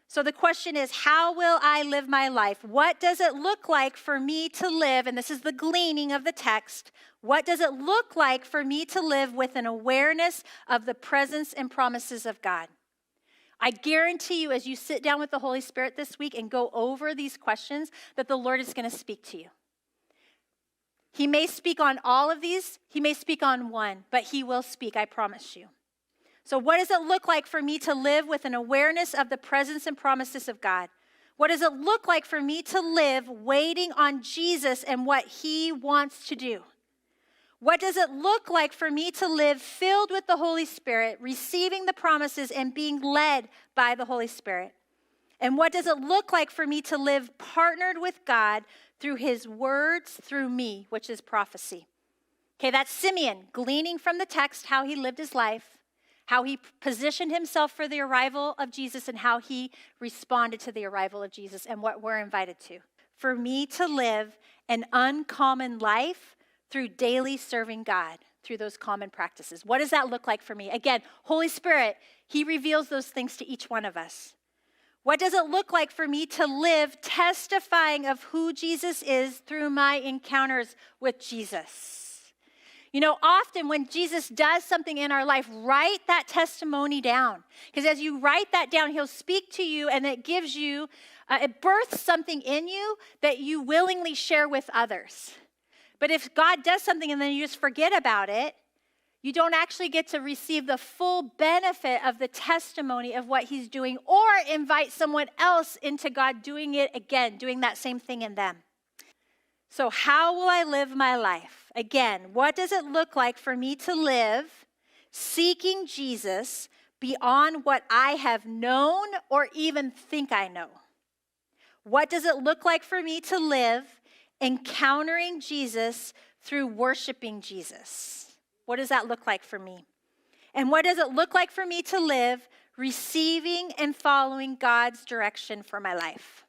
So the question is, how will I live my life? What does it look like for me to live? And this is the gleaning of the text. What does it look like for me to live with an awareness of the presence and promises of God? I guarantee you, as you sit down with the Holy Spirit this week and go over these questions, that the Lord is going to speak to you. He may speak on all of these. He may speak on one, but he will speak, I promise you. So what does it look like for me to live with an awareness of the presence and promises of God? What does it look like for me to live waiting on Jesus and what he wants to do? What does it look like for me to live filled with the Holy Spirit, receiving the promises and being led by the Holy Spirit? And what does it look like for me to live partnered with God through his words, through me, which is prophecy? Okay, that's Simeon gleaning from the text how he lived his life, how he positioned himself for the arrival of Jesus, and how he responded to the arrival of Jesus, and what we're invited to. For me to live an uncommon life through daily serving God, through those common practices. What does that look like for me? Again, Holy Spirit, he reveals those things to each one of us. What does it look like for me to live testifying of who Jesus is through my encounters with Jesus? You know, often when Jesus does something in our life, write that testimony down. Because as you write that down, he'll speak to you, and it gives you, it births something in you that you willingly share with others. But if God does something and then you just forget about it, you don't actually get to receive the full benefit of the testimony of what he's doing, or invite someone else into God doing it again, doing that same thing in them. So how will I live my life? Again, what does it look like for me to live seeking Jesus beyond what I have known or even think I know? What does it look like for me to live encountering Jesus through worshiping Jesus? What does that look like for me? And what does it look like for me to live receiving and following God's direction for my life?